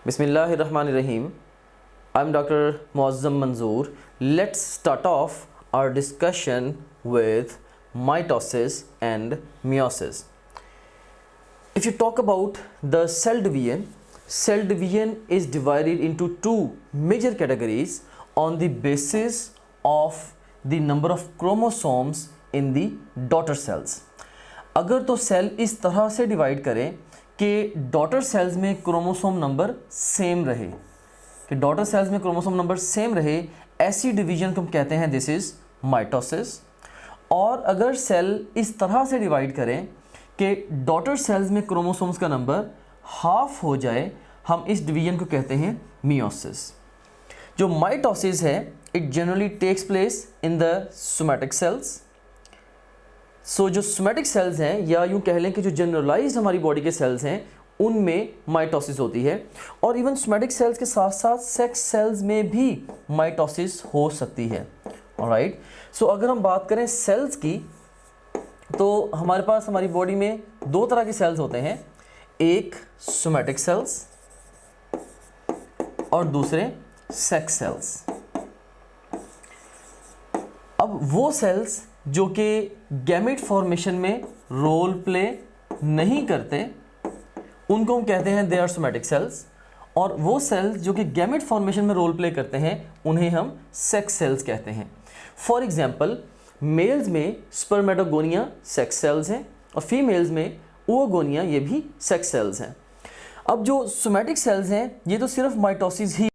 Bismillahirrahmanirrahim. I'm Dr. Muazzam Manzoor. Let's start off our discussion with mitosis and meiosis. If you talk about the cell division is divided into two major categories on the basis of the number of chromosomes in the daughter cells. अगर तो cell इस तरह से divide करें कि daughter cells में chromosome number same रहे, ऐसी डिवीजन को हम कहते हैं दिस इज माइटोसिस। और अगर सेल इस तरह से डिवाइड करें कि डॉटर सेल्स में क्रोमोसोम्स का नंबर हाफ हो जाए, हम इस डिवीजन को कहते हैं मियोसिस। जो माइटोसिस है it generally takes place in the somatic cells. So जो सोमैटिक सेल्स हैं, या यूँ कह लें कि जो जनरलाइज्ड हमारी बॉडी के सेल्स हैं, उनमें माइटोसिस होती है। और इवन सोमैटिक सेल्स के साथ साथ सेक्स सेल्स में भी माइटोसिस हो सकती है। ऑलराइट, सो अगर हम बात करें सेल्स की, तो हमारे पास हमारी बॉडी में दो तरह के सेल्स होते हैं, एक सोमैटिक सेल्स और दूसरे सेक्स सेल्स। अब वो सेल्स जो कि गैमेट फॉर्मेशन में रोल प्ले नहीं करते, उनको हम कहते हैं दे आर सोमैटिक सेल्स। और वो सेल्स जो कि गैमेट फॉर्मेशन में रोल प्ले करते हैं, उन्हें हम सेक्स सेल्स कहते हैं। फॉर एग्जांपल, मेल्स में स्पर्मेटोगोनिया सेक्स सेल्स हैं और फीमेल्स में ओगोनिया, ये भी सेक्स सेल्स हैं। अब जो सोमैटिक सेल्स हैं, ये तो सिर्फ माइटोसिस ही